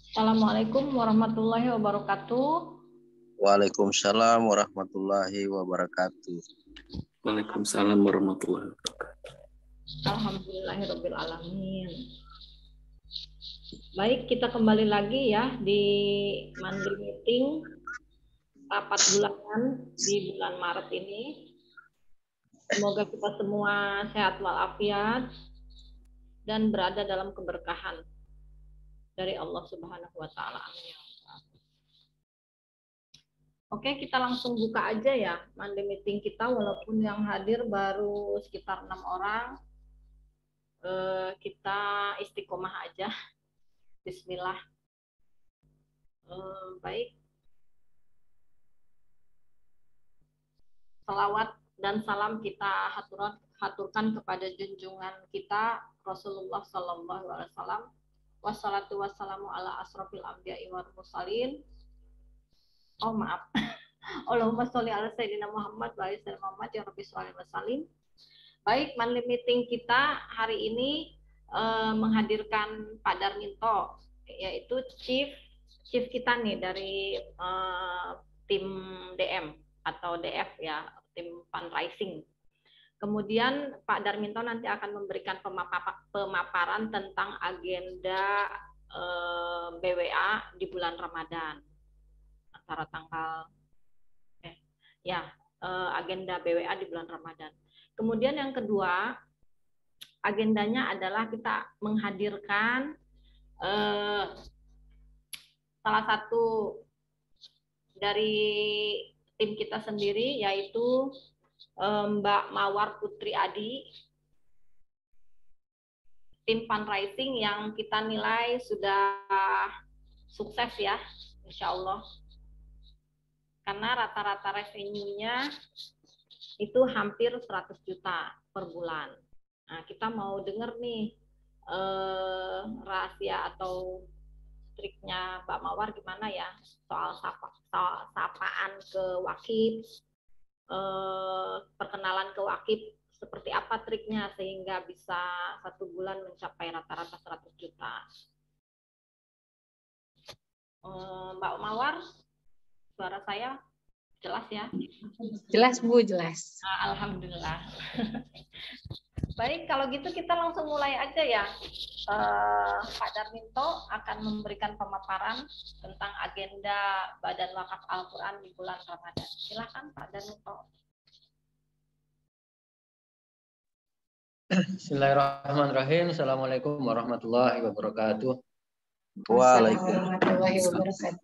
Assalamualaikum warahmatullahi wabarakatuh. Waalaikumsalam warahmatullahi wabarakatuh. Waalaikumsalam warahmatullahi wabarakatuh. Alhamdulillahirabbil alamin. Baik, kita kembali lagi ya di monthly meeting rapat bulanan di bulan Maret ini. Semoga kita semua sehat walafiat dan berada dalam keberkahan dari Allah Subhanahu wa taala. Amin. Oke, kita langsung buka aja ya monthly meeting kita, walaupun yang hadir baru sekitar 6 orang. Kita istiqomah aja. Bismillah. Baik. Salawat dan salam kita haturkan kepada junjungan kita Rasulullah Sallallahu Alaihi Wasallam. Wassalatu wassalamu ala asrofil anbiya'i wal mursalin. Oh maaf. Allahumma sholli ala sayyidina Muhammad wa ala sayyidina Muhammad ya rabbi sholli wa sallim. Baik, monthly meeting kita hari ini menghadirkan Pak Darminto, yaitu chief kita nih dari tim DM atau DF ya, tim fundraising. Kemudian Pak Darminto nanti akan memberikan pemaparan tentang agenda BWA di bulan Ramadan antara tanggal agenda BWA di bulan Ramadan. Kemudian yang kedua, agendanya adalah kita menghadirkan salah satu dari tim kita sendiri, yaitu Mbak Mawar Putri Adi, tim fundraising yang kita nilai sudah sukses ya, insya Allah. Karena rata-rata revenue-nya itu hampir 100 juta per bulan. Nah, kita mau dengar nih rahasia atau triknya Mbak Mawar gimana ya soal sapaan ke wakif, perkenalan ke wakif, seperti apa triknya sehingga bisa 1 bulan mencapai rata-rata 100 juta. Mbak Mawar, suara saya jelas ya? Jelas Bu, jelas. Alhamdulillah. Baik, kalau gitu kita langsung mulai aja ya. Pak Darminto akan memberikan pemaparan tentang agenda Badan Wakaf Al-Quran di bulan Ramadan. Silakan Pak Darminto. Bismillahirrahmanirrahim. Assalamualaikum warahmatullahi wabarakatuh. Waalaikumsalam.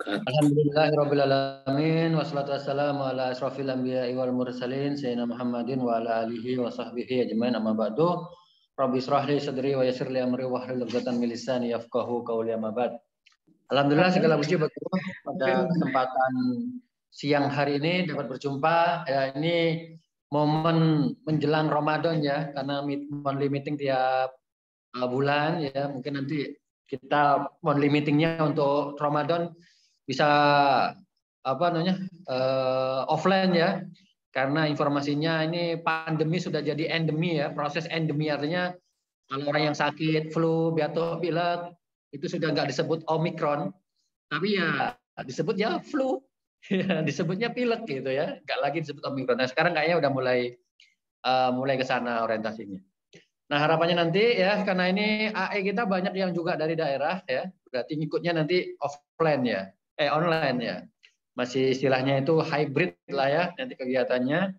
Alhamdulillahirabbil alamin wassalatu wassalamu ala asrofil anbiya'i wal mursalin sayyidina Muhammadin wa ala alihi wa sahbihi ajmain, amma ba'du. Rabbi israh li sadri wa yassir li amri wahlul 'uqdatam min lisani yafqahu qawli, amma ba'd. Alhamdulillah, segala puji bagi Allah pada kesempatan siang hari ini dapat berjumpa. Ya, ini momen menjelang Ramadan ya, karena monthly meeting tiap bulan ya, mungkin nanti kita monthly meetingnya untuk Ramadan bisa offline ya, karena informasinya ini pandemi sudah jadi endemi ya, proses endemi artinya kalau orang yang sakit flu, batuk, pilek itu sudah nggak disebut Omikron, tapi ya disebut ya flu, ya, disebutnya pilek gitu ya, nggak lagi disebut Omikron. Nah sekarang kayaknya udah mulai ke sana orientasinya. Nah harapannya nanti ya, karena ini AE kita banyak yang juga dari daerah ya, berarti ngikutnya nanti offline ya, online ya, masih istilahnya itu hybrid lah ya nanti kegiatannya.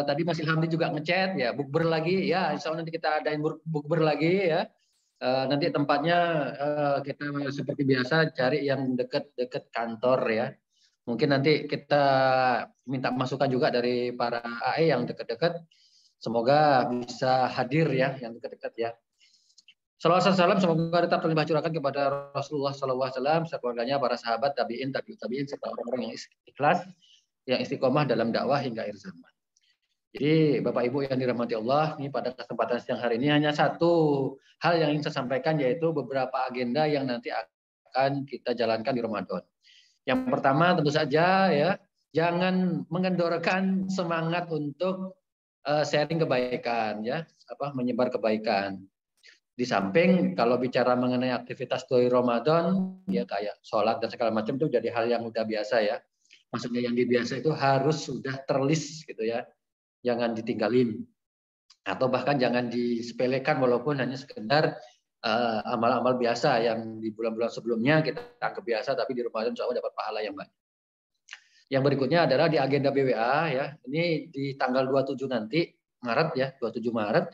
Tadi Mas Ilhamdi juga ngechat ya, bukber lagi ya, insya Allah nanti kita adain bukber lagi ya. Nanti tempatnya kita seperti biasa cari yang deket-deket kantor ya. Mungkin nanti kita minta masukan juga dari para AE yang deket-deket. Semoga bisa hadir ya yang dekat-dekat ya. Salawat dan salam semoga tetap terlimpah curahkan kepada Rasulullah SAW, keluarganya, para sahabat, tabiin, tabiin, serta orang-orang yang ikhlas, yang istiqomah dalam dakwah hingga akhir zaman. Jadi Bapak Ibu yang dirahmati Allah, ini pada kesempatan siang hari ini hanya satu hal yang ingin saya sampaikan, yaitu beberapa agenda yang nanti akan kita jalankan di Ramadan. Yang pertama tentu saja ya, jangan mengendorkan semangat untuk sharing kebaikan ya, menyebar kebaikan. Di samping kalau bicara mengenai aktivitas doi Ramadan, ya kayak sholat dan segala macam itu jadi hal yang udah biasa ya. Maksudnya yang biasa itu harus sudah terlist gitu ya, jangan ditinggalin atau bahkan jangan disepelekan walaupun hanya sekedar amal-amal biasa yang di bulan-bulan sebelumnya kita anggap biasa, tapi di Ramadan insya Allah dapat pahala yang banyak. Yang berikutnya adalah di agenda BWA ya, ini di tanggal 27 nanti Maret ya, 27 Maret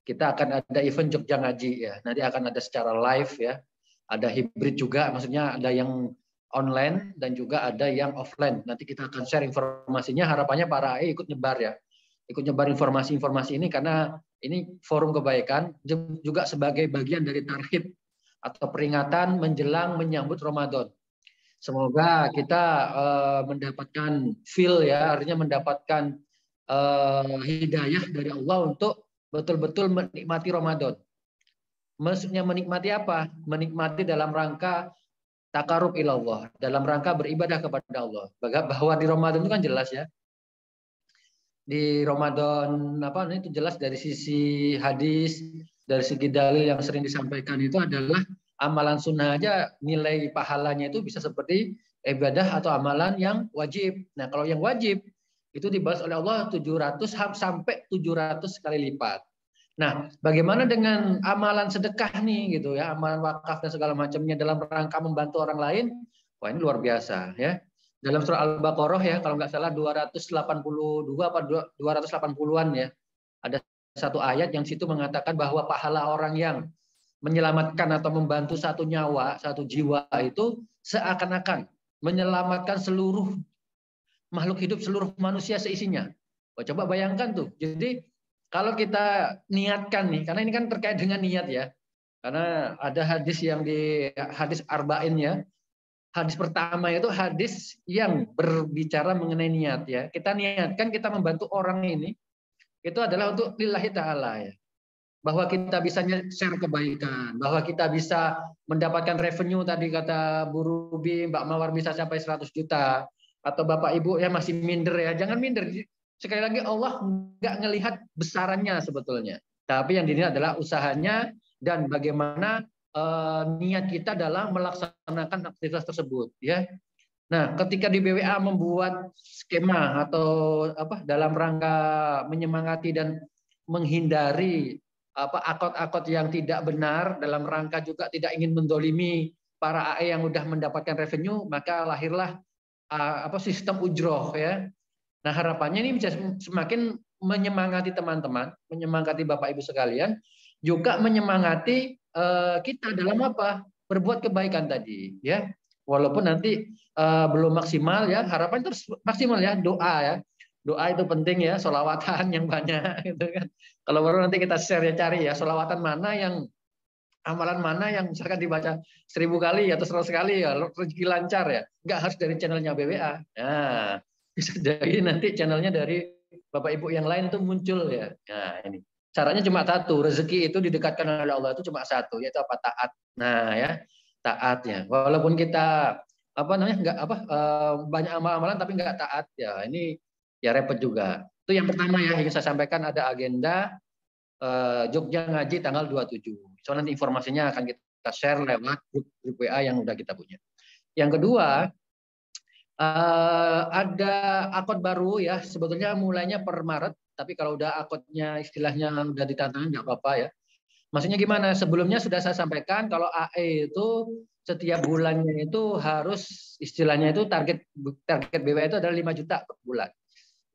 kita akan ada event Jogja Ngaji ya. Nanti akan ada secara live ya. Ada hibrid juga, maksudnya ada yang online dan juga ada yang offline. Nanti kita akan share informasinya, harapannya para AE ikut nyebar ya. Ikut nyebar informasi-informasi ini karena ini forum kebaikan juga sebagai bagian dari tarhib atau peringatan menjelang menyambut Ramadan. Semoga kita mendapatkan feel ya, artinya mendapatkan hidayah dari Allah untuk betul-betul menikmati Ramadan. Maksudnya menikmati apa? Menikmati dalam rangka takarub ilallah, dalam rangka beribadah kepada Allah. Bahwa di Ramadan itu kan jelas ya. Di Ramadan itu jelas dari sisi hadis, dari segi dalil yang sering disampaikan itu adalah amalan sunnah aja nilai pahalanya itu bisa seperti ibadah atau amalan yang wajib. Nah, kalau yang wajib itu dibalas oleh Allah 700 sampai 700 kali lipat. Nah, bagaimana dengan amalan sedekah nih gitu ya, amalan wakaf dan segala macamnya dalam rangka membantu orang lain? Wah, ini luar biasa ya. Dalam surah Al-Baqarah ya, kalau nggak salah 282 apa 280-an ya. Ada satu ayat yang situ mengatakan bahwa pahala orang yang menyelamatkan atau membantu satu nyawa, satu jiwa itu seakan-akan menyelamatkan seluruh makhluk hidup, seluruh manusia seisinya. Oh, coba bayangkan tuh. Jadi kalau kita niatkan nih, karena ini kan terkait dengan niat ya. Karena ada hadis yang di hadis arba'in ya. Hadis pertama itu hadis yang berbicara mengenai niat ya. Kita niatkan kita membantu orang ini itu adalah untuk lillahi ta'ala ya. Bahwa kita bisa share kebaikan, bahwa kita bisa mendapatkan revenue tadi kata Bu Ruby, Mbak Mawar bisa sampai 100 juta. Atau Bapak Ibu ya masih minder ya, jangan minder. Sekali lagi Allah nggak ngelihat besarannya sebetulnya, tapi yang dilihat adalah usahanya dan bagaimana niat kita dalam melaksanakan aktivitas tersebut ya. Nah, ketika di BWA membuat skema atau dalam rangka menyemangati dan menghindari akot-akot yang tidak benar, dalam rangka juga tidak ingin mendolimi para AE yang sudah mendapatkan revenue, maka lahirlah sistem ujroh ya. Nah, harapannya ini bisa semakin menyemangati teman-teman, menyemangati Bapak Ibu sekalian, juga menyemangati kita dalam berbuat kebaikan tadi ya. Walaupun nanti belum maksimal ya, harapan terus maksimal ya, doa ya. Doa itu penting ya, sholawatan yang banyak gitu kan. Kalau baru nanti kita share ya, cari ya sholawatan mana yang amalan mana yang misalkan dibaca 1000 kali atau 100 kali ya rezeki lancar ya. Nggak harus dari channelnya BWA. Nah, bisa jadi nanti channelnya dari Bapak Ibu yang lain itu muncul ya. Nah, ini caranya cuma satu, rezeki itu didekatkan oleh Allah itu cuma satu, yaitu taat. Nah ya, taatnya. Walaupun kita banyak amalan tapi nggak taat ya, ini ya repot juga. Itu yang pertama ya, ingin saya sampaikan ada agenda Jogja Ngaji tanggal 27. So nanti informasinya akan kita share lewat grup WA yang udah kita punya. Yang kedua, ada akad baru ya, sebetulnya mulainya per Maret, tapi kalau udah akadnya istilahnya udah ditandatangan nggak apa-apa ya. Maksudnya gimana? Sebelumnya sudah saya sampaikan kalau AE itu setiap bulannya itu harus istilahnya itu target BWA itu adalah 5 juta per bulan.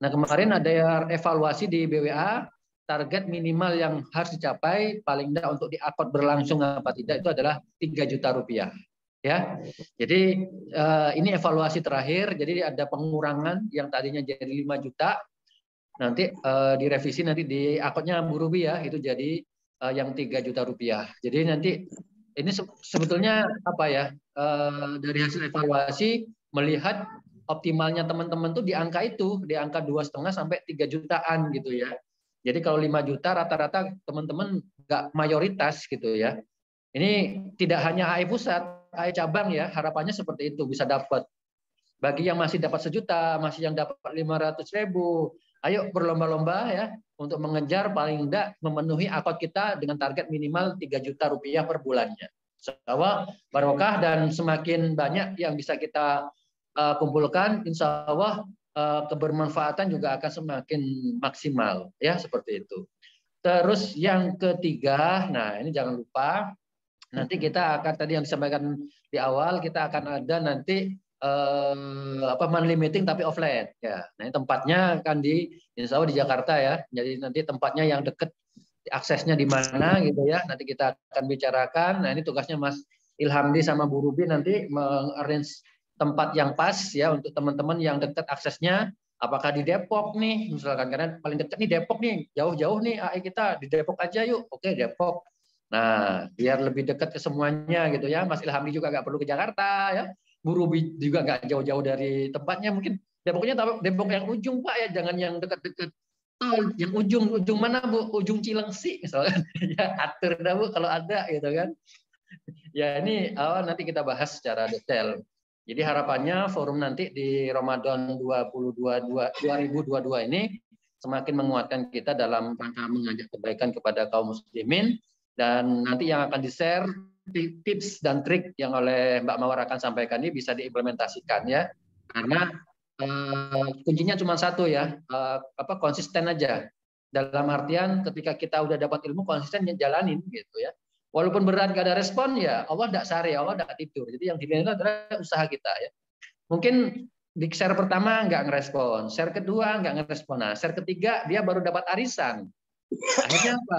Nah, kemarin ada evaluasi di BWA, target minimal yang harus dicapai paling tidak untuk di akad berlangsung apa tidak itu adalah 3 juta rupiah. Ya, jadi ini evaluasi terakhir. Jadi ada pengurangan yang tadinya jadi 5 juta, nanti direvisi nanti di akadnya Bu Ruby ya, itu jadi yang 3 juta rupiah. Jadi nanti ini sebetulnya dari hasil evaluasi melihat optimalnya teman-teman tuh di angka itu, di angka 2,5 sampai 3 jutaan gitu ya. Jadi kalau 5 juta rata-rata teman-teman nggak mayoritas gitu ya. Ini tidak hanya AE pusat, AE cabang ya, harapannya seperti itu bisa dapat. Bagi yang masih dapat 1 juta, masih yang dapat 500.000, Ayo berlomba-lomba ya untuk mengejar paling tidak memenuhi akad kita dengan target minimal 3 juta rupiah per bulannya. Insyaallah barokah dan semakin banyak yang bisa kita kumpulkan, insya Allah kebermanfaatan juga akan semakin maksimal ya seperti itu. Terus yang ketiga, nah ini jangan lupa nanti kita akan tadi yang disampaikan di awal kita akan ada nanti monthly meeting tapi offline ya. Nah ini tempatnya akan insya Allah di Jakarta ya. Jadi nanti tempatnya yang dekat aksesnya di mana gitu ya. Nanti kita akan bicarakan. Nah ini tugasnya Mas Ilhamdi sama Bu Ruby nanti mengarrange tempat yang pas ya untuk teman-teman yang dekat aksesnya. Apakah di Depok nih misalkan, karena paling dekat nih Depok nih, jauh-jauh nih AI kita di Depok aja yuk. Oke Depok. Nah biar lebih dekat ke semuanya gitu ya. Mas Ilhamdi juga nggak perlu ke Jakarta ya. Bu Ruby juga nggak jauh-jauh dari tempatnya, mungkin Depoknya Depok yang ujung Pak ya, jangan yang dekat-dekat. Oh, yang ujung mana Bu? Ujung Cilengsi misalnya. Ya atur dah Bu kalau ada gitu kan. Ya ini nanti kita bahas secara detail. Jadi harapannya forum nanti di Ramadan 2022 ini semakin menguatkan kita dalam rangka mengajak kebaikan kepada kaum muslimin, dan nanti yang akan di-share tips dan trik yang oleh Mbak Mawar akan sampaikan ini bisa diimplementasikan ya. Karena kuncinya cuma satu ya, konsisten aja. Dalam artian ketika kita udah dapat ilmu, konsisten jalanin gitu ya. Walaupun berat gak ada respon ya Allah tidak sare, Allah tidak tidur. Jadi yang dilihat adalah usaha kita ya. Mungkin di share pertama nggak ngerespon, share kedua nggak ngerespon, nah share ketiga dia baru dapat arisan. Akhirnya apa?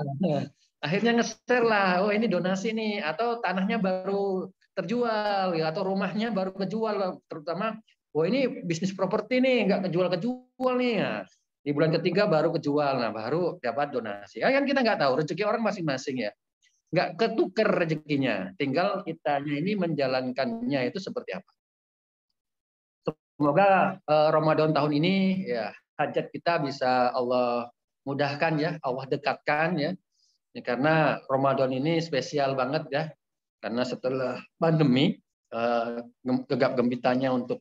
Akhirnya nge-share lah, oh ini donasi nih, atau tanahnya baru terjual ya, atau rumahnya baru kejual, terutama oh ini bisnis properti nih nggak kejual nih. Nah, di bulan ketiga baru kejual, nah baru dapat donasi. Kan kita nggak tahu rezeki orang masing-masing ya. Nggak ketukar rezekinya, tinggal kitanya ini menjalankannya itu seperti apa. Semoga Ramadan tahun ini ya hajat kita bisa Allah mudahkan ya, Allah dekatkan ya. Karena Ramadan ini spesial banget ya, karena setelah pandemi gegap gempitanya untuk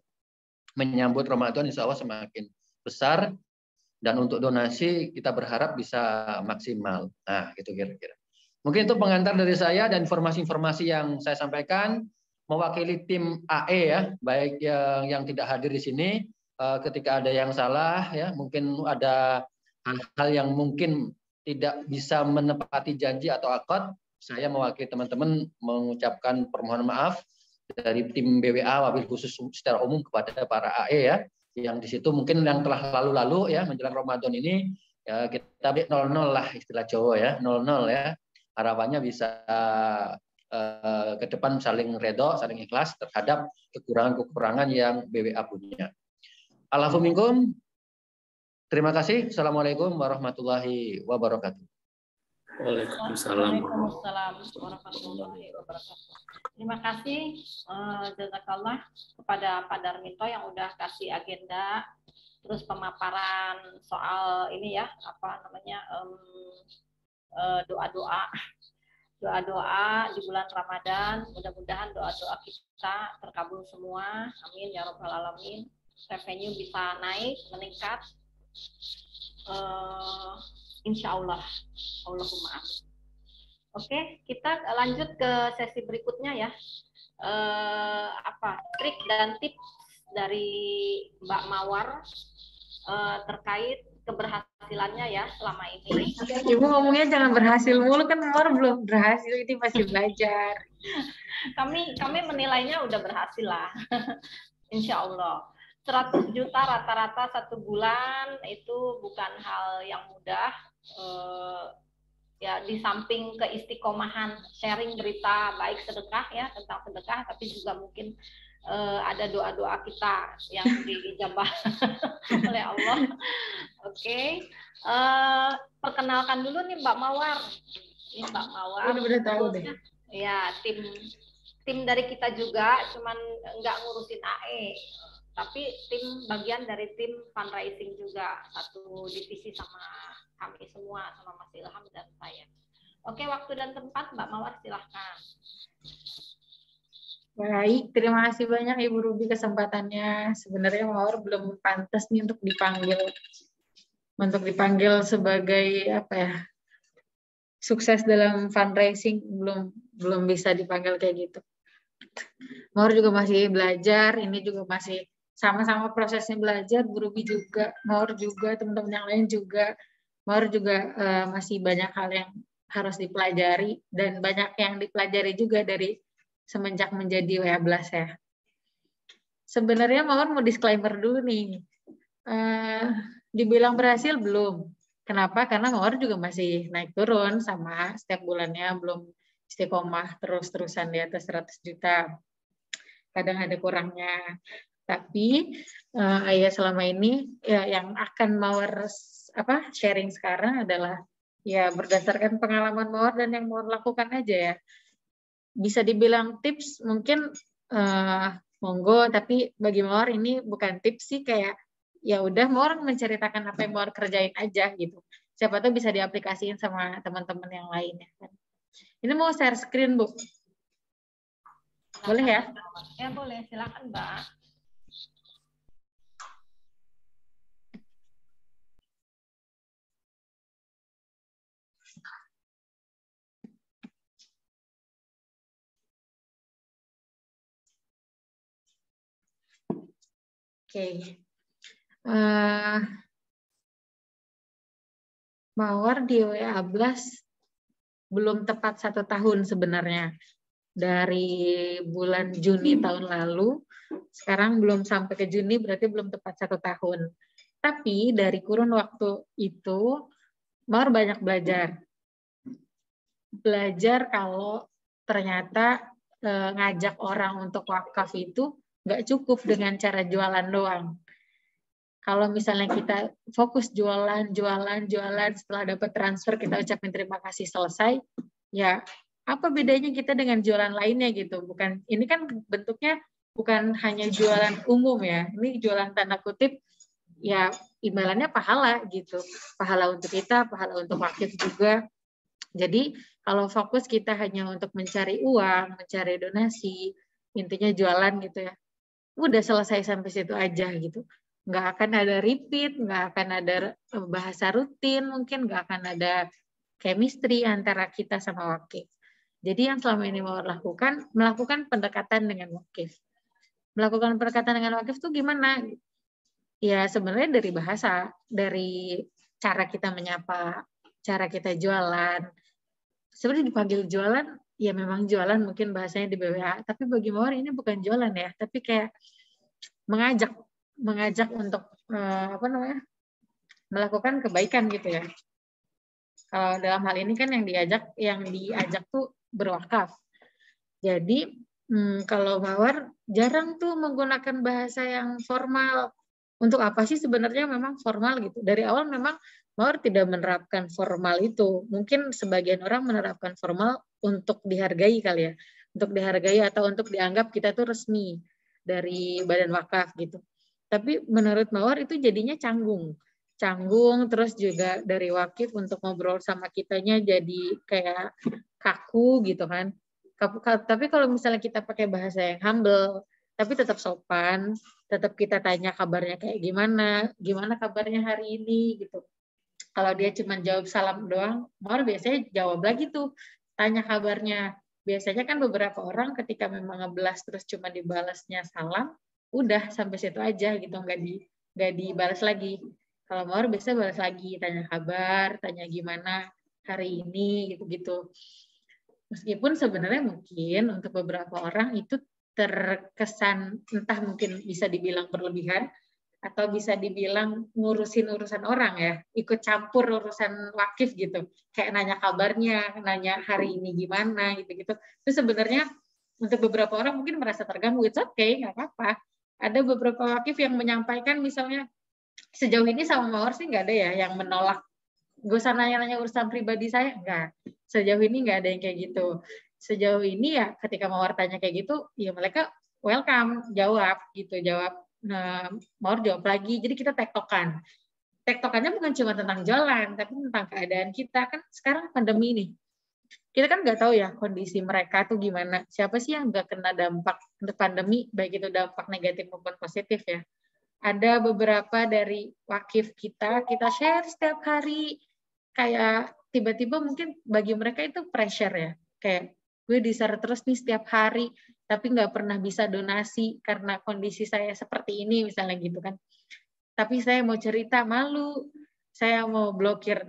menyambut Ramadan insya Allah semakin besar, dan untuk donasi kita berharap bisa maksimal. Nah gitu kira-kira. Mungkin itu pengantar dari saya dan informasi-informasi yang saya sampaikan mewakili tim AE ya, baik yang tidak hadir di sini. Ketika ada yang salah ya, mungkin ada hal-hal yang mungkin tidak bisa menepati janji atau akad, saya mewakili teman-teman mengucapkan permohonan maaf dari tim BWA wabil khusus secara umum kepada para AE ya, yang di situ mungkin yang telah lalu-lalu ya menjelang Ramadan ini ya, kita 0-0 lah istilah Jawa ya, 0-0 ya. Harapannya bisa ke depan saling redho, saling ikhlas terhadap kekurangan-kekurangan yang BWA punya. Allahu minkum. Terima kasih. Assalamualaikum warahmatullahi wabarakatuh. Waalaikumsalam. Waalaikumsalam warahmatullahi wabarakatuh. Terima kasih jazakallah kepada Pak Darminto yang udah kasih agenda, terus pemaparan soal ini ya, doa-doa di bulan Ramadan. Mudah-mudahan doa-doa kita terkabul semua, amin ya robbal alamin. Revenue bisa naik, meningkat, insya Allah, Allahumma amin. Oke, kita lanjut ke sesi berikutnya ya. Trik dan tips dari Mbak Mawar terkait keberhasilannya ya selama ini. Ibu ngomongnya jangan berhasil mulu, kan Mawar belum berhasil, ini masih belajar. Kami menilainya udah berhasil lah. Insya Allah. 100 juta rata-rata 1 bulan itu bukan hal yang mudah. Ya di samping keistiqomahan sharing berita baik sedekah ya, tentang sedekah, tapi juga mungkin ada doa-doa kita yang diijabah oleh Allah. Oke. Perkenalkan dulu nih Mbak Mawar. Ini Mbak Mawar. Udah tahu deh. Ya, tim dari kita juga, cuman nggak ngurusin AE, tapi tim bagian dari tim fundraising juga, satu divisi sama kami semua, sama Mas Ilham dan saya. Oke, waktu dan tempat Mbak Mawar silahkan. Baik, terima kasih banyak Ibu Ruby kesempatannya. Sebenarnya Mawar belum pantas nih untuk dipanggil untuk dipanggil sebagai apa ya, sukses dalam fundraising belum bisa dipanggil kayak gitu. Mawar juga masih belajar, ini juga masih sama-sama prosesnya belajar, Bu Ruby juga, Mawar juga, teman-teman yang lain juga. Mawar juga masih banyak hal yang harus dipelajari dan banyak yang dipelajari juga dari semenjak menjadi WA11 ya. Sebenarnya Mawar mau disclaimer dulu nih. Dibilang berhasil belum. Kenapa? Karena Mawar juga masih naik turun sama setiap bulannya belum istiqomah terus-terusan di atas 100 juta. Kadang ada kurangnya. Tapi Ayah selama ini ya, yang akan Mawar sharing sekarang adalah ya berdasarkan pengalaman Mawar dan yang Mawar lakukan aja ya. Bisa dibilang tips mungkin monggo, tapi bagi Mawar ini bukan tips sih, kayak ya udah Mawar menceritakan apa yang Mawar kerjain aja gitu. Siapa tahu bisa diaplikasiin sama teman-teman yang lainnya kan. Ini mau share screen, Bu. Boleh ya? Ya boleh, silakan Mbak. Oke. Mawar di WA11 belum tepat 1 tahun sebenarnya. Dari bulan Juni tahun lalu, sekarang belum sampai ke Juni, berarti belum tepat 1 tahun. Tapi dari kurun waktu itu, Mawar banyak belajar. Belajar kalau ternyata ngajak orang untuk wakaf itu nggak cukup dengan cara jualan doang. Kalau misalnya kita fokus jualan, setelah dapat transfer kita ucapin terima kasih selesai, ya apa bedanya kita dengan jualan lainnya gitu? Bukan, ini kan bentuknya bukan hanya jualan umum ya, ini jualan tanda kutip, ya imbalannya pahala gitu, pahala untuk kita, pahala untuk wakif juga. Jadi kalau fokus kita hanya untuk mencari uang, mencari donasi, intinya jualan gitu ya, udah selesai sampai situ aja gitu. Nggak akan ada repeat, nggak akan ada bahasa rutin, mungkin nggak akan ada chemistry antara kita sama wakif. Jadi yang selama ini mau melakukan pendekatan dengan wakif. Melakukan pendekatan dengan wakif itu gimana? Ya sebenarnya dari bahasa, dari cara kita menyapa, cara kita jualan. Sebenarnya dipanggil jualan, ya memang jualan mungkin bahasanya di BWA, tapi bagi Mawar ini bukan jualan ya, tapi kayak mengajak untuk melakukan kebaikan gitu ya. Kalau dalam hal ini kan yang diajak tuh berwakaf. Jadi kalau Mawar jarang tuh menggunakan bahasa yang formal. Untuk apa sih sebenarnya memang formal gitu? Dari awal memang Mawar tidak menerapkan formal itu. Mungkin sebagian orang menerapkan formal untuk dihargai kali ya. Untuk dihargai atau untuk dianggap kita tuh resmi dari badan wakaf gitu. Tapi menurut Mawar itu jadinya canggung, terus juga dari wakif untuk ngobrol sama kitanya jadi kayak kaku gitu kan. Tapi kalau misalnya kita pakai bahasa yang humble, tapi tetap sopan, tetap kita tanya kabarnya kayak gimana kabarnya hari ini gitu. Kalau dia cuma jawab salam doang, Mawar biasanya jawab lagi tuh, tanya kabarnya. Biasanya kan beberapa orang ketika memang ngeblas terus cuma dibalasnya salam, udah sampai situ aja gitu, nggak dibalas lagi. Kalau Mawar biasa balas lagi, tanya kabar, tanya gimana hari ini gitu-gitu. Meskipun sebenarnya mungkin untuk beberapa orang itu terkesan entah mungkin bisa dibilang berlebihan atau bisa dibilang ngurusin urusan orang ya, ikut campur urusan wakif gitu, kayak nanya kabarnya, nanya hari ini gimana gitu-gitu. Itu sebenarnya untuk beberapa orang mungkin merasa terganggu, it's okay, nggak apa-apa. Ada beberapa wakif yang menyampaikan misalnya, sejauh ini sama Mawar sih nggak ada ya yang menolak, gak usah nanya-nanya urusan pribadi saya, enggak. Sejauh ini nggak ada yang kayak gitu. Sejauh ini ya ketika Mawar tanya kayak gitu, ya mereka welcome, jawab. Nah, Mawar jawab lagi, jadi kita tektokan. Tektokannya bukan cuma tentang jalan, tapi tentang keadaan kita. Kan sekarang pandemi nih, kita kan nggak tahu ya kondisi mereka tuh gimana. Siapa sih yang nggak kena dampak pandemi, baik itu dampak negatif maupun positif ya. ada beberapa dari wakif kita share setiap hari, kayak tiba-tiba mungkin bagi mereka itu pressure ya, kayak gue di-share terus nih setiap hari, tapi nggak pernah bisa donasi karena kondisi saya seperti ini misalnya gitu kan. Tapi saya mau cerita malu, saya mau blokir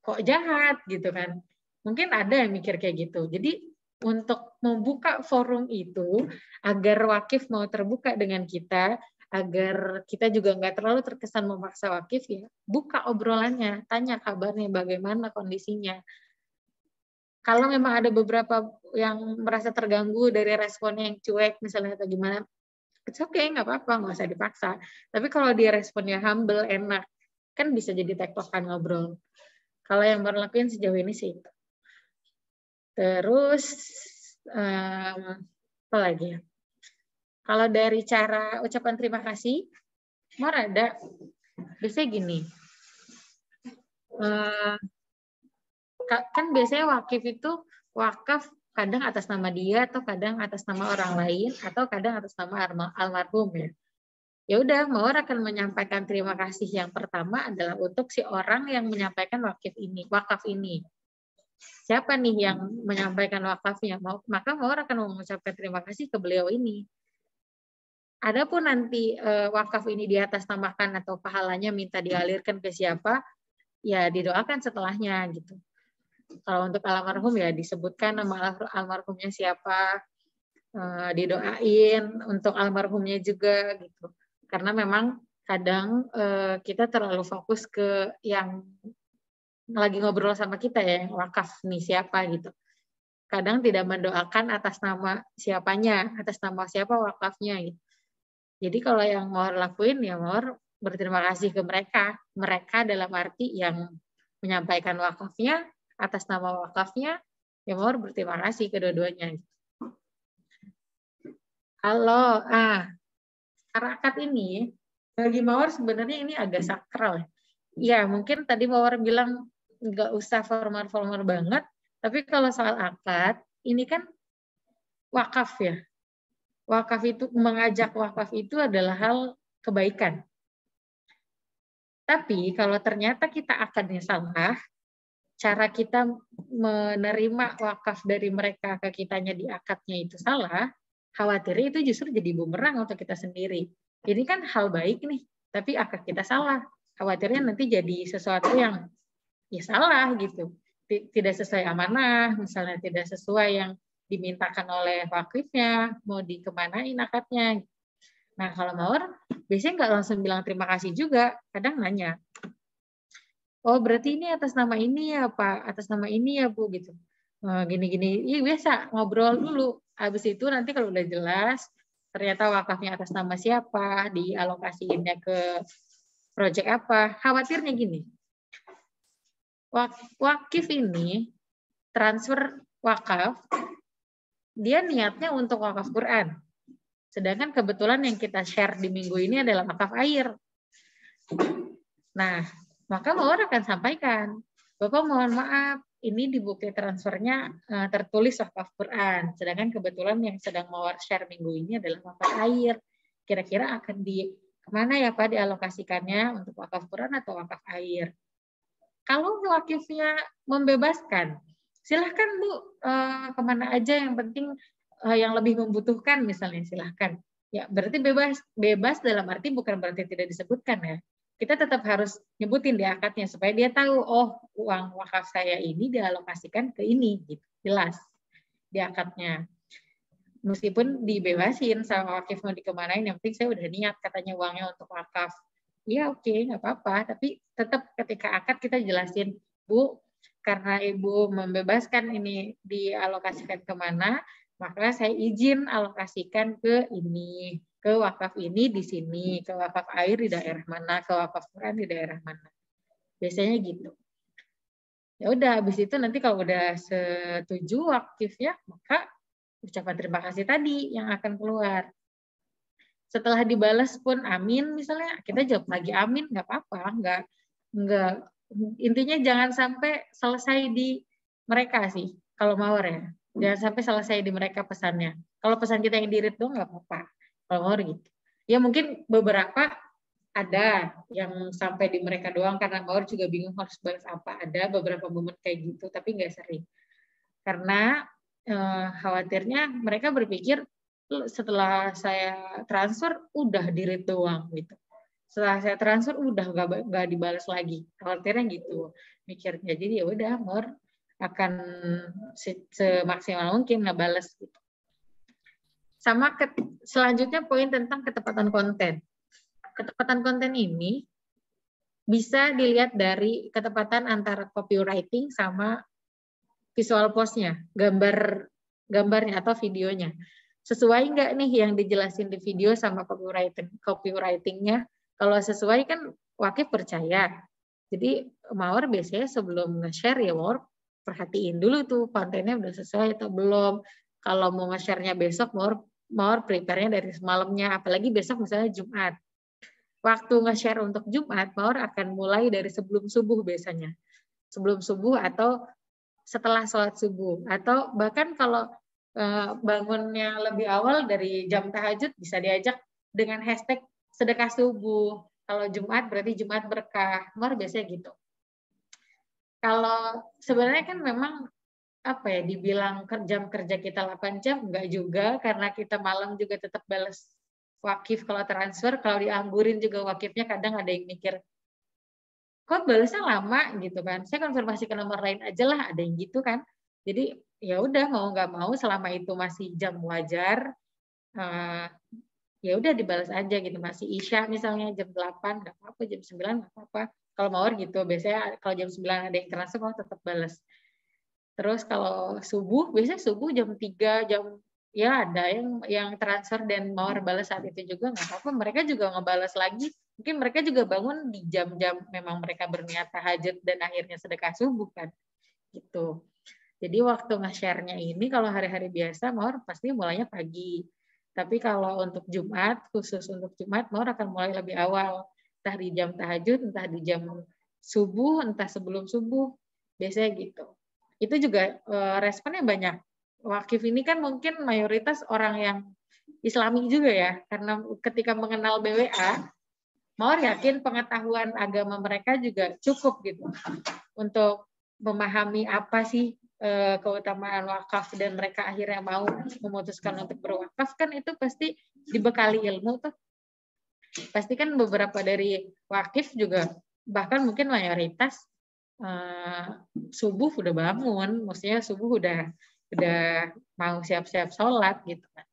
kok jahat gitu kan. Mungkin ada yang mikir kayak gitu. Jadi untuk membuka forum itu agar wakif mau terbuka dengan kita, agar kita juga nggak terlalu terkesan memaksa wakif, ya buka obrolannya, tanya kabarnya, bagaimana kondisinya. Kalau memang ada beberapa yang merasa terganggu dari responnya yang cuek misalnya atau gimana, it's okay, nggak apa-apa, nggak usah dipaksa. Tapi kalau dia responnya humble, enak, kan bisa jadi tektokan ngobrol. Kalau yang baru lakuin sejauh ini sih. Terus apa lagi ya? Kalau dari cara ucapan terima kasih, mau ada biasanya gini. Kan biasanya wakif itu wakaf kadang atas nama dia atau kadang atas nama orang lain atau kadang atas nama almarhum ya. Ya udah, Mawar akan menyampaikan terima kasih yang pertama adalah untuk si orang yang menyampaikan wakaf ini. Siapa nih yang menyampaikan wakafnya? Maka Mawar akan mengucapkan terima kasih ke beliau ini. Adapun nanti wakaf ini diatasnamakan atau pahalanya minta dialirkan ke siapa, ya didoakan setelahnya gitu. Kalau untuk almarhum ya disebutkan nama almarhumnya siapa, didoain untuk almarhumnya juga gitu. Karena memang kadang kita terlalu fokus ke yang lagi ngobrol sama kita ya, yang wakaf nih siapa gitu. Kadang tidak mendoakan atas nama siapanya, atas nama siapa wakafnya gitu. Jadi kalau yang mau lakuin ya mau berterima kasih ke mereka. Mereka dalam arti yang menyampaikan wakafnya, atas nama wakafnya, ya mau berterima kasih kedua-duanya. Kalau akad ini bagi Mawar sebenarnya ini agak sakral. Ya mungkin tadi Mawar bilang nggak usah formal-formal banget, tapi kalau soal akad ini kan wakaf ya. Wakaf itu, mengajak wakaf itu adalah hal kebaikan. Tapi kalau ternyata kita akadnya salah, cara kita menerima wakaf dari mereka ke kitanya di akadnya itu salah, khawatirnya itu justru jadi bumerang untuk kita sendiri. Ini kan hal baik nih, tapi akad kita salah. Khawatirnya nanti jadi sesuatu yang ya salah gitu. Tidak sesuai amanah, misalnya tidak sesuai yang dimintakan oleh wakifnya, mau dikemanain akadnya. Nah, kalau Mawar, biasanya nggak langsung bilang terima kasih juga, kadang nanya, oh berarti ini atas nama ini ya Pak, atas nama ini ya Bu, gitu. Gini-gini, iya biasa, ngobrol dulu. Habis itu nanti kalau udah jelas, ternyata wakafnya atas nama siapa, dialokasiinnya ke proyek apa, khawatirnya gini, wakif ini, transfer wakaf, dia niatnya untuk wakaf Quran. Sedangkan kebetulan yang kita share di minggu ini adalah wakaf air. Nah, maka Mawar akan sampaikan, Bapak mohon maaf, ini di bukti transfernya tertulis wakaf Quran. Sedangkan kebetulan yang sedang Mawar share minggu ini adalah wakaf air. Kira-kira akan kemana ya Pak dialokasikannya, untuk wakaf Quran atau wakaf air? Kalau wakifnya membebaskan, silahkan Bu, kemana aja, yang penting yang lebih membutuhkan misalnya silahkan. Ya berarti bebas dalam arti bukan berarti tidak disebutkan ya. Kita tetap harus nyebutin di akadnya supaya dia tahu, oh uang wakaf saya ini dialokasikan ke ini, gitu. Jelas di akadnya. Meskipun dibebasin sama wakif mau dikemanain, yang penting saya udah niat katanya uangnya untuk wakaf. Iya oke, nggak apa-apa. Tapi tetap ketika akad kita jelasin, Bu, karena Ibu membebaskan ini dialokasikan kemana, maka saya izin alokasikan ke ini, ke wakaf ini di sini, ke wakaf air di daerah mana, ke wakaf Quran di daerah mana. Biasanya gitu. Ya udah, habis itu nanti kalau udah setuju wakifnya, maka ucapan terima kasih tadi yang akan keluar. Setelah dibalas pun amin misalnya, kita jawab lagi amin, nggak apa-apa, nggak, intinya jangan sampai selesai di mereka sih, kalau Mawar ya, jangan sampai selesai di mereka pesannya. Kalau pesan kita yang di-read doang nggak apa-apa, kalau Mawar gitu. Ya mungkin beberapa ada yang sampai di mereka doang karena Mawar juga bingung harus balas apa. Ada beberapa momen kayak gitu, tapi nggak sering. Karena khawatirnya mereka berpikir setelah saya transfer udah di-read doang gitu. Setelah saya transfer udah nggak dibalas lagi. Khawatirnya gitu mikirnya. Jadi ya udah Mawar akan semaksimal mungkin ngebales gitu. Sama selanjutnya poin tentang ketepatan konten. Ketepatan konten ini bisa dilihat dari ketepatan antara copywriting sama visual post-nya, gambarnya atau videonya. Sesuai nggak nih yang dijelasin di video sama copywriting-nya? Kalau sesuai kan Wakif percaya. Jadi Mawar biasanya sebelum nge-share ya Mawar perhatiin dulu tuh kontennya udah sesuai atau belum. Kalau mau nge-share-nya besok Mawar prepare-nya dari semalamnya, apalagi besok misalnya Jumat. Waktu nge-share untuk Jumat, Mawar akan mulai dari sebelum subuh biasanya. Sebelum subuh atau setelah sholat subuh. Atau bahkan kalau bangunnya lebih awal dari jam tahajud bisa diajak dengan hashtag sedekah subuh. Kalau Jumat berarti Jumat berkah. Mawar biasanya gitu. Kalau sebenarnya kan memang apa ya, dibilang jam kerja kita 8 jam, enggak juga, karena kita malam juga tetap balas wakif kalau transfer. Kalau dianggurin juga wakifnya kadang ada yang mikir, kok balasnya lama gitu kan, saya konfirmasi ke nomor lain aja lah, ada yang gitu kan. Jadi ya udah mau nggak mau selama itu masih jam wajar, ya udah dibalas aja gitu. Masih Isya misalnya jam 8 nggak apa-apa, jam 9 nggak apa-apa. Kalau Mawar gitu, biasanya kalau jam 9 ada yang transfer mau tetap balas. Terus kalau subuh, biasanya subuh jam 3, ya ada yang transfer dan Mawar balas saat itu juga nggak apa-apa. Mereka juga ngebalas lagi. Mungkin mereka juga bangun di jam-jam memang mereka berniat tahajud dan akhirnya sedekah subuh kan. Gitu. Jadi waktu nge-share-nya ini kalau hari-hari biasa Mawar pasti mulainya pagi. Tapi kalau untuk Jumat, khusus untuk Jumat, Mawar akan mulai lebih awal. Entah di jam tahajud, entah di jam subuh, entah sebelum subuh. Biasanya gitu. Itu juga responnya banyak. Wakif ini kan mungkin mayoritas orang yang Islami juga ya, karena ketika mengenal BWA, Mawar yakin pengetahuan agama mereka juga cukup gitu untuk memahami apa sih keutamaan wakaf, dan mereka akhirnya mau memutuskan untuk berwakaf. Kan itu pasti dibekali ilmu tuh. Pasti kan beberapa dari wakif juga, bahkan mungkin mayoritas subuh udah bangun, maksudnya subuh udah mau siap-siap sholat gitu kan.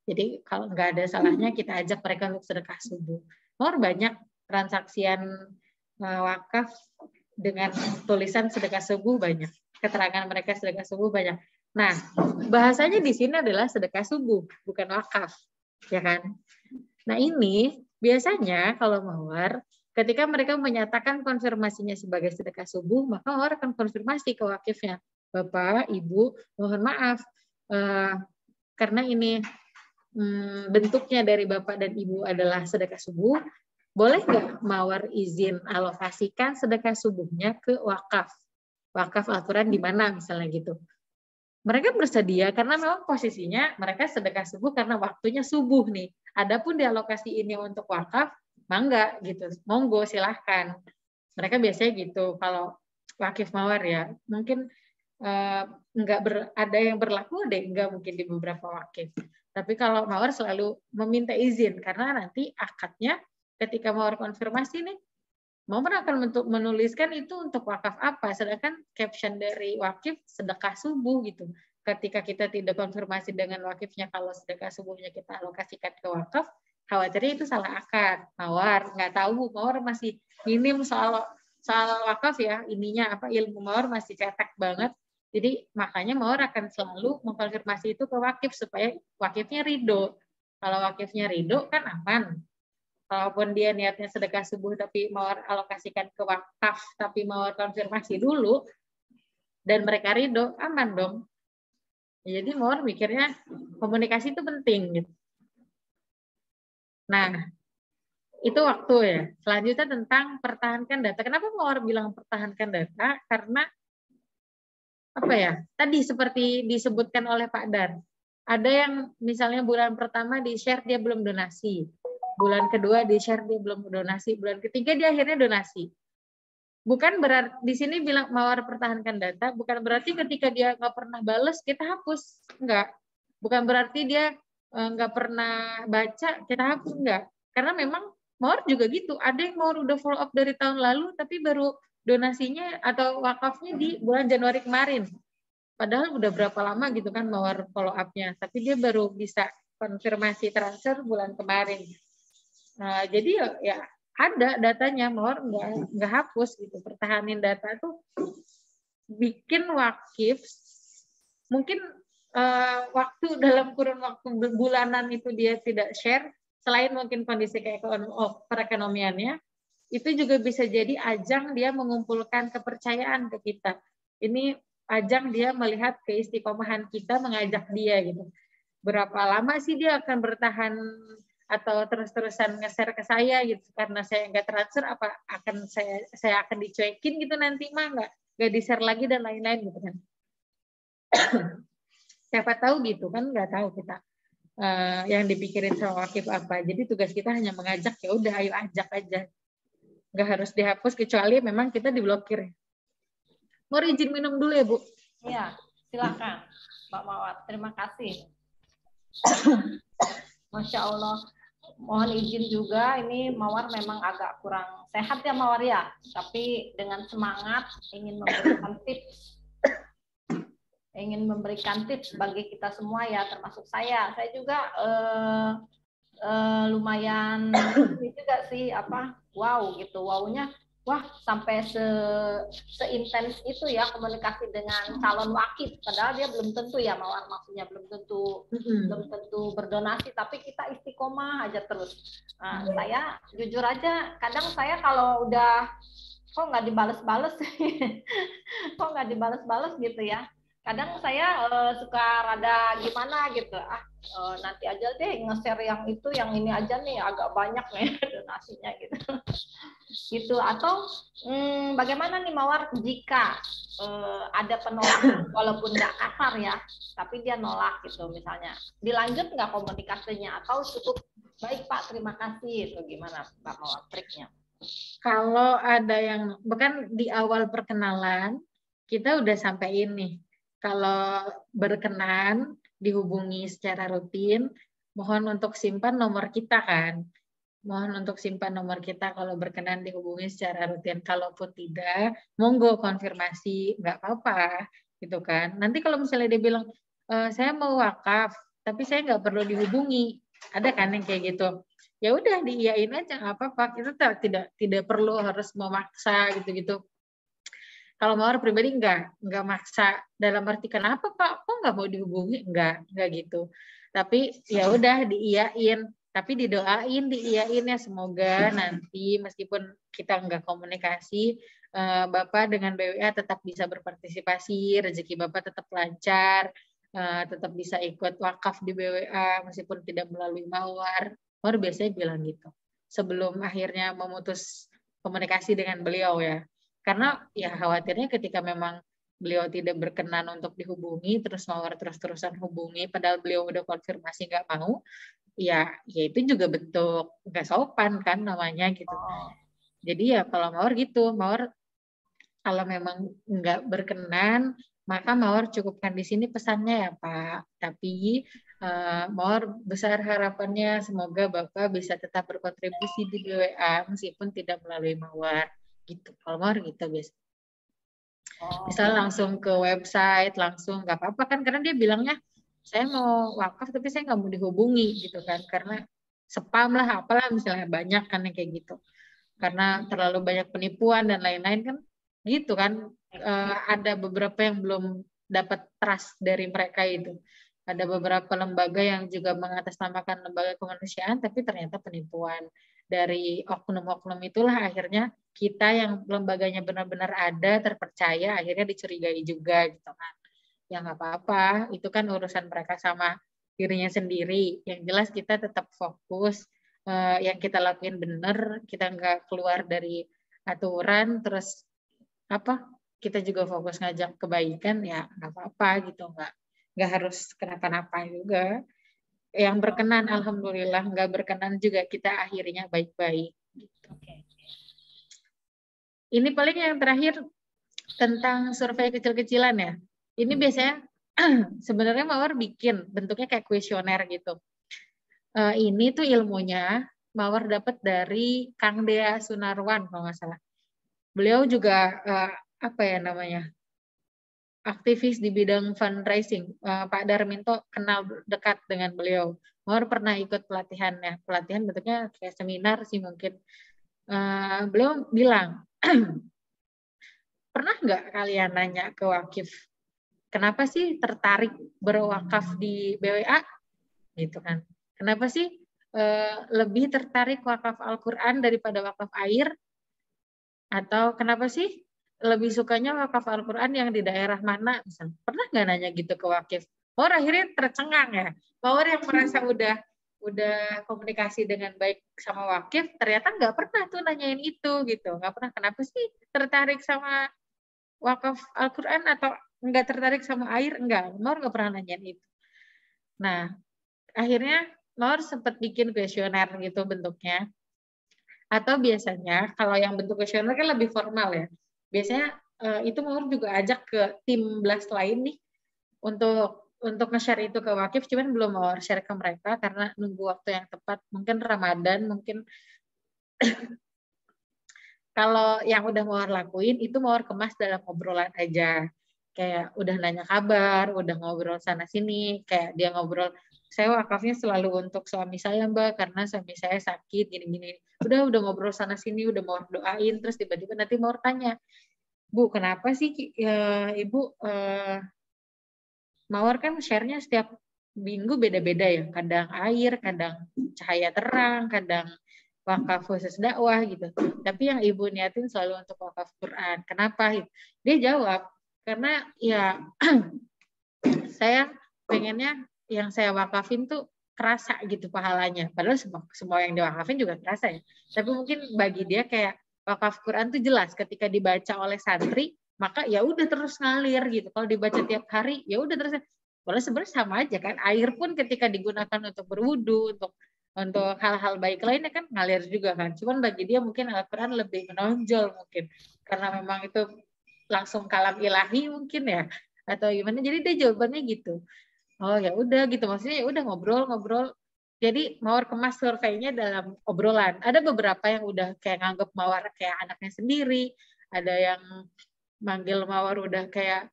Jadi kalau nggak ada salahnya kita ajak mereka untuk sedekah subuh. Mawar banyak transaksian wakaf dengan tulisan sedekah subuh banyak. Keterangan mereka sedekah subuh banyak. Nah, bahasanya di sini adalah sedekah subuh, bukan wakaf, ya kan? Nah ini biasanya kalau Mawar, ketika mereka menyatakan konfirmasinya sebagai sedekah subuh, maka Mawar akan konfirmasi ke wakifnya, Bapak, Ibu, mohon maaf, karena ini bentuknya dari Bapak dan Ibu adalah sedekah subuh, boleh nggak Mawar izin alokasikan sedekah subuhnya ke wakaf? Wakaf Al-Quran di mana misalnya gitu. Mereka bersedia karena memang posisinya mereka sedekah subuh karena waktunya subuh nih. Adapun dialokasi ini untuk wakaf, mangga gitu. Monggo silahkan. Mereka biasanya gitu kalau wakif Mawar ya. Mungkin ada yang berlaku, ada yang enggak mungkin di beberapa wakif. Tapi kalau Mawar selalu meminta izin karena nanti akadnya ketika Mawar konfirmasi nih, Mawar akan menuliskan itu untuk wakaf apa, sedangkan caption dari wakif sedekah subuh gitu. Ketika kita tidak konfirmasi dengan wakifnya kalau sedekah subuhnya kita alokasikan ke wakaf, khawatirnya itu salah akad. Mawar nggak tahu, Mawar masih minim soal wakaf ya, ininya apa, ilmu Mawar masih cetek banget. Jadi makanya Mawar akan selalu mengkonfirmasi itu ke wakif supaya wakifnya ridho. Kalau wakifnya ridho kan aman. Kalaupun dia niatnya sedekah subuh tapi Mawar alokasikan ke wakaf, tapi Mawar konfirmasi dulu, dan mereka ridho, aman dong. Jadi Mawar mikirnya komunikasi itu penting. Gitu. Nah, itu waktu ya. Selanjutnya tentang pertahankan data. Kenapa Mawar bilang pertahankan data? Karena apa ya? Tadi seperti disebutkan oleh Pak Dar. Ada yang misalnya bulan pertama di-share dia belum donasi. bulan kedua di share dia belum donasi, bulan ketiga dia akhirnya donasi. Bukan berarti di sini bilang Mawar pertahankan data, bukan berarti ketika dia nggak pernah bales kita hapus, enggak. Bukan berarti dia nggak pernah baca kita hapus, enggak. Karena memang Mawar juga gitu, ada yang Mawar udah follow up dari tahun lalu tapi baru donasinya atau wakafnya di bulan Januari kemarin. Padahal udah berapa lama gitu kan Mawar follow up-nya, tapi dia baru bisa konfirmasi transfer bulan kemarin. Nah, jadi ya ada datanya, Mawar nggak hapus gitu. Pertahanin data tuh bikin wakif, mungkin waktu dalam kurun waktu bulanan itu dia tidak share, selain mungkin kondisi perekonomiannya, itu juga bisa jadi ajang dia mengumpulkan kepercayaan ke kita. Ini ajang dia melihat keistiqomahan kita mengajak dia gitu. Berapa lama sih dia akan bertahan atau terus-terusan nge-share ke saya gitu, karena saya nggak transfer apa akan saya akan dicuekin gitu nanti mah nggak di-share lagi dan lain-lain gitu kan. Siapa tahu gitu kan, nggak tahu kita yang dipikirin sama wakif apa. Jadi tugas kita hanya mengajak, ya udah ayo ajak aja, nggak harus dihapus kecuali memang kita diblokir. Mau izin minum dulu ya Bu? Iya, silakan Mbak Mawar. Terima kasih. Masya Allah. Mohon izin juga, ini Mawar memang agak kurang sehat ya Mawar ya. Tapi dengan semangat ingin memberikan tips bagi kita semua ya, termasuk saya. Saya juga lumayan ini juga sih wow gitu. Wow-nya wah sampai seintens itu ya komunikasi dengan calon wakil, padahal dia belum tentu ya Mawar, maksudnya belum tentu berdonasi, tapi kita istiqomah aja terus. Nah, saya jujur aja kadang saya kalau udah kok nggak dibales gitu ya, kadang saya suka rada gimana gitu, nanti aja deh nge-share yang itu, yang ini aja nih agak banyak nih donasinya gitu. Atau bagaimana nih Mawar jika ada penolakan walaupun nggak kasar ya, tapi dia nolak gitu misalnya, dilanjut nggak komunikasinya atau cukup baik Pak terima kasih, itu gimana Mbak Mawar triknya? Kalau ada yang bahkan di awal perkenalan kita udah sampaikan nih, kalau berkenan dihubungi secara rutin, mohon untuk simpan nomor kita kan. Mohon untuk simpan nomor kita kalau berkenan dihubungi secara rutin. Kalaupun tidak, monggo konfirmasi, nggak apa-apa gitu kan. Nanti kalau misalnya dia bilang, saya mau wakaf, tapi saya nggak perlu dihubungi. Ada kan yang kayak gitu. Ya udah diiyain aja, nggak apa-apa. Kita tidak perlu harus memaksa gitu-gitu. Kalau Mawar pribadi nggak maksa, dalam arti kenapa Pak, kok nggak mau dihubungi, nggak gitu. Tapi ya udah diiyain, tapi diiyain ya, semoga nanti meskipun kita nggak komunikasi, Bapak dengan BWA tetap bisa berpartisipasi, rezeki Bapak tetap lancar, tetap bisa ikut wakaf di BWA meskipun tidak melalui Mawar. Mawar biasanya bilang gitu sebelum akhirnya memutus komunikasi dengan beliau ya. Karena ya khawatirnya ketika memang beliau tidak berkenan untuk dihubungi, terus Mawar terus-terusan hubungi, padahal beliau udah konfirmasi nggak mau, ya itu juga bentuk nggak sopan kan namanya gitu. Jadi ya kalau Mawar gitu, Mawar kalau memang nggak berkenan, maka Mawar cukupkan di sini pesannya ya Pak. Tapi Mawar besar harapannya semoga Bapak bisa tetap berkontribusi di BWA meskipun tidak melalui Mawar. Gitu. Kalau Mawar gitu biasa. Misal langsung ke website, langsung nggak apa-apa kan, karena dia bilangnya saya mau wakaf tapi saya nggak mau dihubungi gitu kan, karena spam lah apalah misalnya, banyak kan yang kayak gitu, karena terlalu banyak penipuan dan lain-lain kan gitu kan. Ada beberapa yang belum dapat trust dari mereka itu. Ada beberapa lembaga yang juga mengatasnamakan lembaga kemanusiaan tapi ternyata penipuan. Dari oknum-oknum itulah akhirnya kita yang lembaganya benar-benar ada, terpercaya, akhirnya dicurigai juga gitu kan. Ya nggak apa-apa, itu kan urusan mereka sama dirinya sendiri. Yang jelas kita tetap fokus, yang kita lakuin benar, kita nggak keluar dari aturan, terus kita juga fokus ngajak kebaikan, ya nggak apa-apa gitu, nggak harus kenapa-napa juga. Yang berkenan alhamdulillah, nggak berkenan juga kita akhirnya baik-baik. Oke. Ini paling yang terakhir tentang survei kecil-kecilan ya. Ini biasanya sebenarnya Mawar bikin bentuknya kayak kuesioner gitu. Ini tuh ilmunya Mawar dapat dari Kang Dea Sunarwan kalau nggak salah. Beliau juga apa ya namanya, aktivis di bidang fundraising. Pak Darminto kenal dekat dengan beliau. Mawar pernah ikut pelatihannya. Pelatihan bentuknya kayak seminar sih mungkin. Beliau bilang, pernah nggak kalian nanya ke wakif, kenapa sih tertarik berwakaf di BWA? Gitu kan. Kenapa sih lebih tertarik wakaf Al-Quran daripada wakaf air? Atau kenapa sih lebih sukanya wakaf Al-Quran yang di daerah mana? Misalnya, pernah nggak nanya gitu ke wakif? Mawar akhirnya tercengang ya. Mawar yang merasa udah komunikasi dengan baik sama wakif, ternyata nggak pernah tuh nanyain itu gitu. Nggak pernah. Kenapa sih tertarik sama wakaf Al-Quran atau nggak tertarik sama air? Enggak. Mawar nggak pernah nanyain itu. Nah, akhirnya Mawar sempat bikin kuesioner gitu bentuknya. Atau biasanya kalau yang bentuk kuesioner kan lebih formal ya. Biasanya itu Mawar juga ajak ke tim BLAS lain nih untuk nge-share itu ke wakif, cuman belum Mawar share ke mereka karena nunggu waktu yang tepat. Mungkin Ramadan, mungkin kalau yang udah Mawar lakuin itu Mawar kemas dalam obrolan aja. Kayak udah nanya kabar, udah ngobrol sana sini, kayak dia ngobrol, saya wakafnya selalu untuk suami saya Mbak karena suami saya sakit gini-gini. Udah ngobrol sana sini, udah Mawar doain, terus tiba-tiba nanti Mawar tanya, Bu, kenapa sih Ibu Mawar kan share-nya setiap minggu beda-beda ya, kadang air, kadang cahaya terang, kadang wakaf khusus dakwah gitu. Tapi yang Ibu niatin selalu untuk wakaf Quran. Kenapa? Dia jawab, karena ya saya pengennya yang saya wakafin tuh kerasa gitu pahalanya. Padahal semua yang diwakafin juga kerasa ya. Tapi mungkin bagi dia kayak wakaf Quran tuh jelas ketika dibaca oleh santri, maka ya udah terus ngalir gitu. Kalau dibaca tiap hari, ya udah terus. Padahal sebenarnya sama aja kan. Air pun ketika digunakan untuk berwudu, untuk hal-hal baik lainnya kan ngalir juga kan. Cuman bagi dia mungkin Al-Quran lebih menonjol mungkin. Karena memang itu langsung kalam ilahi mungkin ya. Atau gimana. Jadi dia jawabannya gitu. Oh ya udah gitu, maksudnya ya udah ngobrol. Jadi Mawar kemas surveinya dalam obrolan. Ada beberapa yang udah kayak nganggep Mawar kayak anaknya sendiri, ada yang manggil Mawar udah kayak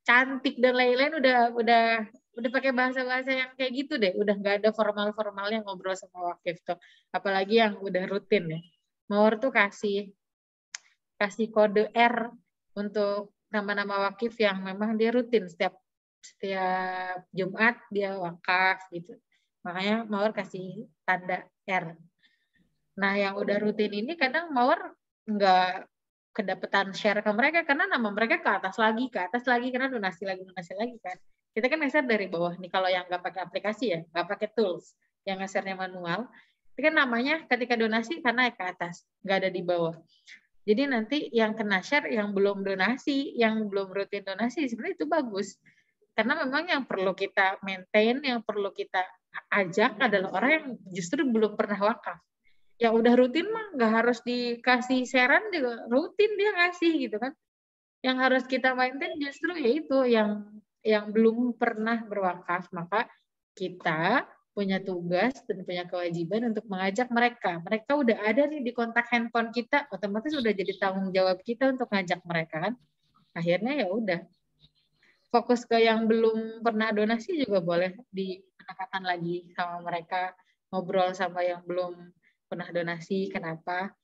cantik dan lain-lain, udah pakai bahasa-bahasa yang kayak gitu deh, udah nggak ada formal-formalnya ngobrol sama wakif tuh. Apalagi yang udah rutin ya. Mawar tuh kasih kode R untuk nama-nama wakif yang memang dia rutin setiap Jumat dia wakaf gitu. Makanya Mawar kasih tanda R. Nah, yang udah rutin ini kadang Mawar nggak kedapetan share ke mereka karena nama mereka ke atas lagi karena donasi lagi kan. Kita kan nge-share dari bawah nih, kalau yang nggak pakai aplikasi ya, nggak pakai tools, yang nge-share-nya manual, itu kan namanya ketika donasi karena naik ke atas, nggak ada di bawah. Jadi nanti yang kena share yang belum donasi, yang belum rutin donasi, sebenarnya itu bagus. Karena memang yang perlu kita maintain, yang perlu kita ajak adalah orang yang justru belum pernah wakaf. Yang udah rutin mah nggak harus dikasih sharean juga rutin dia ngasih gitu kan. Yang harus kita maintain justru yaitu yang belum pernah berwakaf. Maka kita punya tugas dan punya kewajiban untuk mengajak mereka. Mereka udah ada nih di kontak handphone kita, otomatis udah jadi tanggung jawab kita untuk ngajak mereka kan. Akhirnya ya udah. Fokus ke yang belum pernah donasi juga boleh pendekatan lagi sama mereka, ngobrol sama yang belum pernah donasi, kenapa,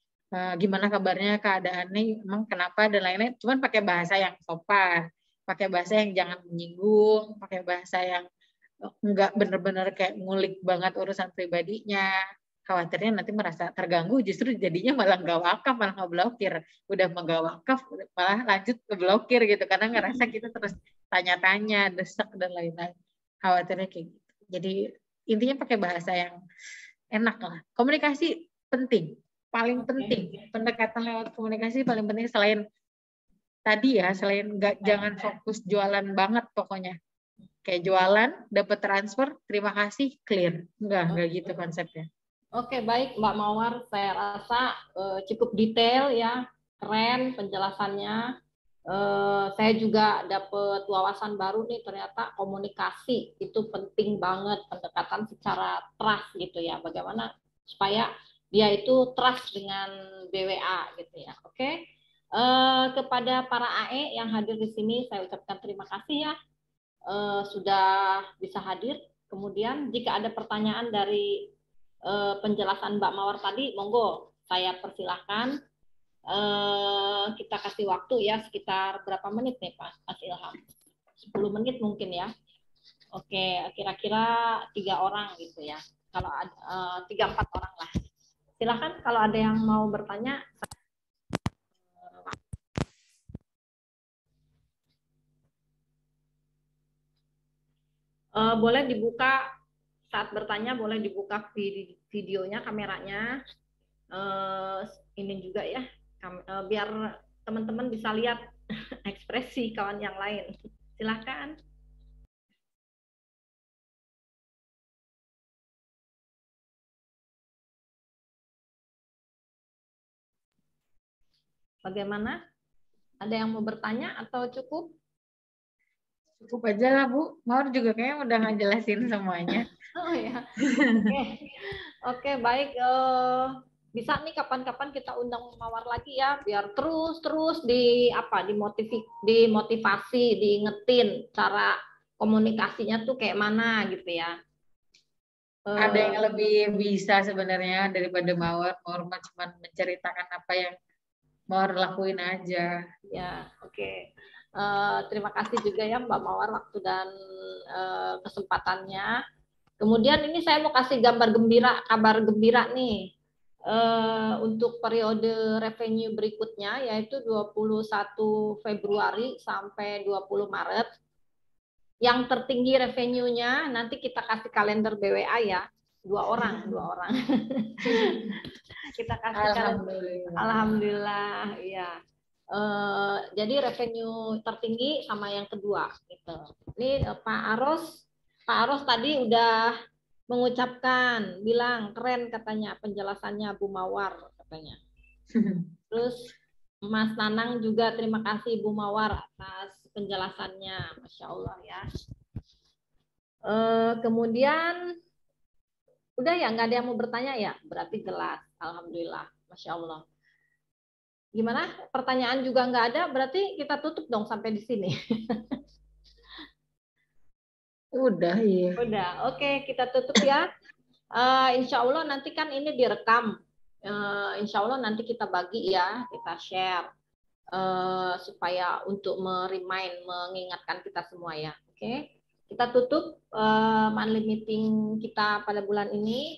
gimana kabarnya, keadaannya, emang kenapa, dan lain-lain. Cuman pakai bahasa yang sopan, pakai bahasa yang jangan menyinggung, pakai bahasa yang enggak bener-bener kayak ngulik banget urusan pribadinya. Khawatirnya nanti merasa terganggu, justru jadinya malah nggak wakaf, malah nggak blokir. Udah nggak wakaf, malah lanjut ke blokir gitu, karena ngerasa kita terus tanya-tanya, desak, dan lain-lain. Khawatirnya kayak gitu. Jadi intinya pakai bahasa yang enak lah. Komunikasi penting, paling penting. Pendekatan lewat komunikasi paling penting selain tadi ya, selain jangan fokus jualan banget pokoknya. Kayak jualan, dapat transfer, terima kasih, clear. Enggak gitu konsepnya. Oke, baik Mbak Mawar, saya rasa cukup detail ya, keren penjelasannya. Saya juga dapat wawasan baru nih, ternyata komunikasi itu penting banget, pendekatan secara trust gitu ya, bagaimana supaya dia itu trust dengan BWA gitu ya. Oke. Kepada para AE yang hadir di sini saya ucapkan terima kasih ya, sudah bisa hadir. Kemudian jika ada pertanyaan dari penjelasan Mbak Mawar tadi, monggo saya persilahkan. Kita kasih waktu ya, sekitar berapa menit nih Mas Ilham? 10 menit mungkin ya. Oke, kira-kira 3 orang gitu ya. Kalau 3-4 orang lah. Silahkan kalau ada yang mau bertanya. Boleh dibuka saat bertanya, boleh dibuka videonya, kameranya. Ini juga ya, biar teman-teman bisa lihat ekspresi kawan yang lain. Silakan. Bagaimana? Ada yang mau bertanya atau cukup? Cukup aja lah Bu, Mawar juga kayaknya udah ngejelasin semuanya. Oh ya, oke, baik. Bisa nih kapan-kapan kita undang Mawar lagi ya, biar terus dimotivasi, diingetin cara komunikasinya tuh kayak mana gitu ya. Ada yang lebih bisa sebenarnya daripada Mawar. Mawar cuma menceritakan apa yang Mawar lakuin aja. Ya, oke. Terima kasih juga ya Mbak Mawar waktu dan kesempatannya. Kemudian ini saya mau kasih kabar gembira nih. Untuk periode revenue berikutnya yaitu 21 Februari sampai 20 Maret. Yang tertinggi revenue-nya nanti kita kasih kalender BWA ya. 2 orang. Kita kasih kalender. Alhamdulillah, iya. Jadi revenue tertinggi sama yang kedua gitu. Ini Pak Aros tadi udah mengucapkan, bilang keren katanya penjelasannya Bu Mawar katanya. Terus Mas Nanang juga terima kasih Bu Mawar atas penjelasannya, Masya Allah ya. Kemudian udah ya, nggak ada yang mau bertanya ya, berarti jelas, alhamdulillah, Masya Allah. Gimana? Pertanyaan juga nggak ada, berarti kita tutup dong sampai di sini. Udah, iya. Udah, oke, kita tutup ya. Insya Allah nanti kan ini direkam. Insya Allah nanti kita bagi ya, kita share. Supaya untuk mengingatkan kita semua ya. Oke, kita tutup monthly meeting kita pada bulan ini.